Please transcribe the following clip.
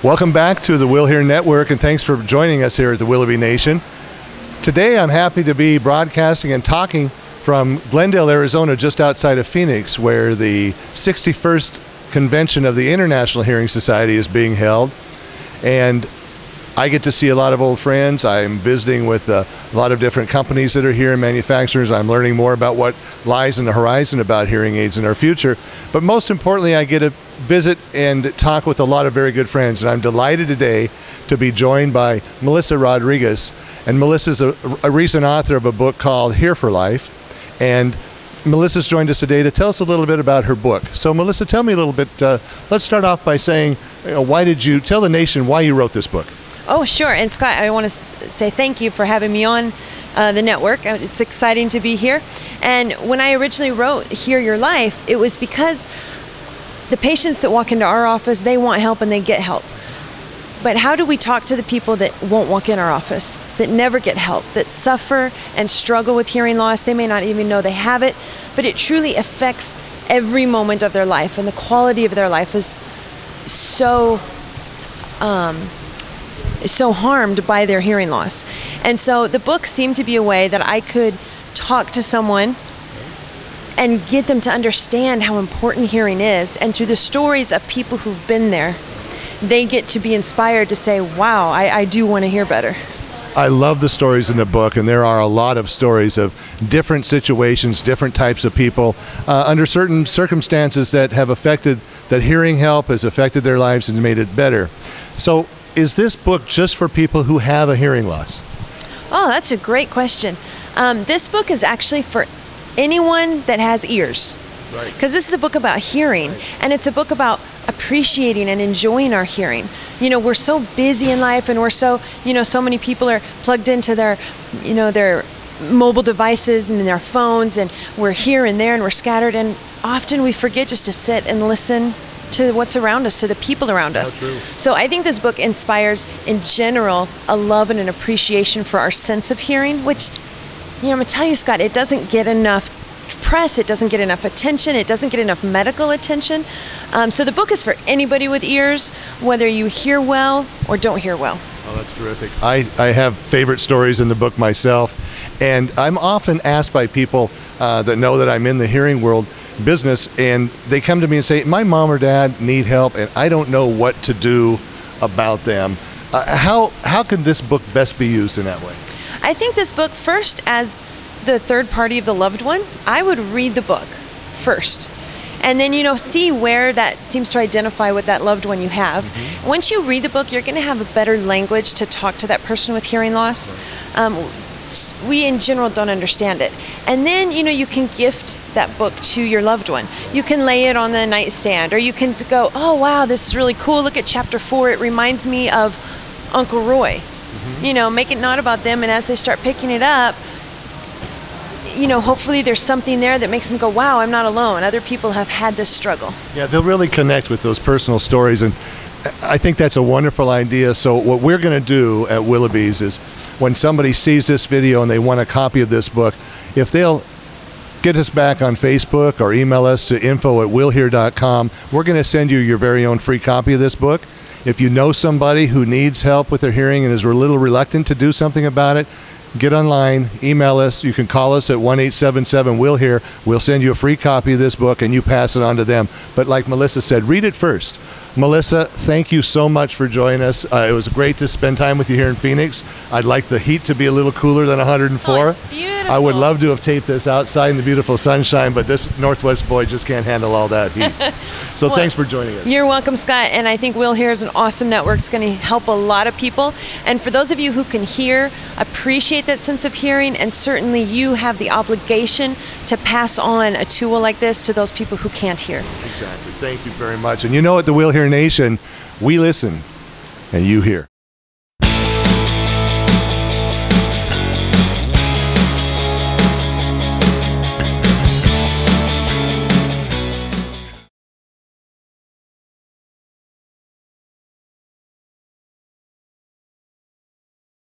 Welcome back to the Will Hear Network, and thanks for joining us here at the Willoughby Nation. Today I'm happy to be broadcasting and talking from Glendale, Arizona, just outside of Phoenix, where the 61st convention of the International Hearing Society is being held. And I get to see a lot of old friends. I'm visiting with a lot of different companies that are here, manufacturers. I'm learning more about what lies in the horizon about hearing aids in our future. But most importantly, I get to visit and talk with a lot of very good friends. And I'm delighted today to be joined by Melissa Rodriguez. And Melissa's a recent author of a book called HearYourLife. And Melissa's joined us today to tell us a little bit about her book. So Melissa, tell me a little bit, let's start off by saying, why did you tell the nation why you wrote this book? Oh, sure. And Scott, I want to say thank you for having me on the network. It's exciting to be here. And when I originally wrote HearYourLife, it was because the patients that walk into our office, they want help and they get help. But how do we talk to the people that won't walk in our office, that never get help, that suffer and struggle with hearing loss? They may not even know they have it, but it truly affects every moment of their life, and the quality of their life is so harmed by their hearing loss. And so the book seemed to be a way that I could talk to someone and get them to understand how important hearing is. And through the stories of people who've been there, they get to be inspired to say, wow, I do want to hear better. I love the stories in the book, and there are a lot of stories of different situations, different types of people, under certain circumstances that hearing help has affected their lives and made it better. So is this book just for people who have a hearing loss? Oh, that's a great question. This book is actually for anyone that has ears. Right. Because this is a book about hearing, and it's a book about appreciating and enjoying our hearing. You know, we're so busy in life, and we're so, so many people are plugged into their mobile devices and their phones, and we're here and there and we're scattered, and often we forget just to sit and listen to what's around us, to the people around us. So I think this book inspires, in general, a love and an appreciation for our sense of hearing, which, I'm going to tell you, Scott, it doesn't get enough press, it doesn't get enough attention, it doesn't get enough medical attention. So the book is for anybody with ears, whether you hear well or don't hear well. Oh, that's terrific. I have favorite stories in the book myself, and I'm often asked by people that know that I'm in the hearing world business, and they come to me and say, my mom or dad need help and I don't know what to do about them. How can this book best be used in that way? I think this book, first, as the third party of the loved one, I would read the book first, and then see where that seems to identify with that loved one you have. Mm-hmm. Once you read the book, you're going to have a better language to talk to that person with hearing loss. We in general don't understand it. And then you can gift that book to your loved one. You can lay it on the nightstand, or you can go, oh wow, this is really cool, look at chapter 4, it reminds me of Uncle Roy. Mm-hmm. Make it not about them, and as they start picking it up, hopefully there's something there that makes them go, wow, I'm not alone. Other people have had this struggle. Yeah, they'll really connect with those personal stories, and I think that's a wonderful idea. So what we're going to do at Willoughby's is, when somebody sees this video and they want a copy of this book, if they'll get us back on Facebook or email us to info@willhear.com, we're going to send you your very own free copy of this book. If you know somebody who needs help with their hearing and is a little reluctant to do something about it, get online, email us. You can call us at 1-877-WILL-HEAR. We'll send you a free copy of this book and you pass it on to them. But like Melissa said, read it first. Melissa, thank you so much for joining us. It was great to spend time with you here in Phoenix. I'd like the heat to be a little cooler than 104. Oh, it's beautiful. I would love to have taped this outside in the beautiful sunshine, but this Northwest boy just can't handle all that heat. So well, thanks for joining us. You're welcome, Scott. And I think Will Hear is an awesome network. It's going to help a lot of people. And for those of you who can hear, appreciate that sense of hearing, and certainly you have the obligation to pass on a tool like this to those people who can't hear. Exactly. Thank you very much. And at the Will Hear Nation, we listen and you hear.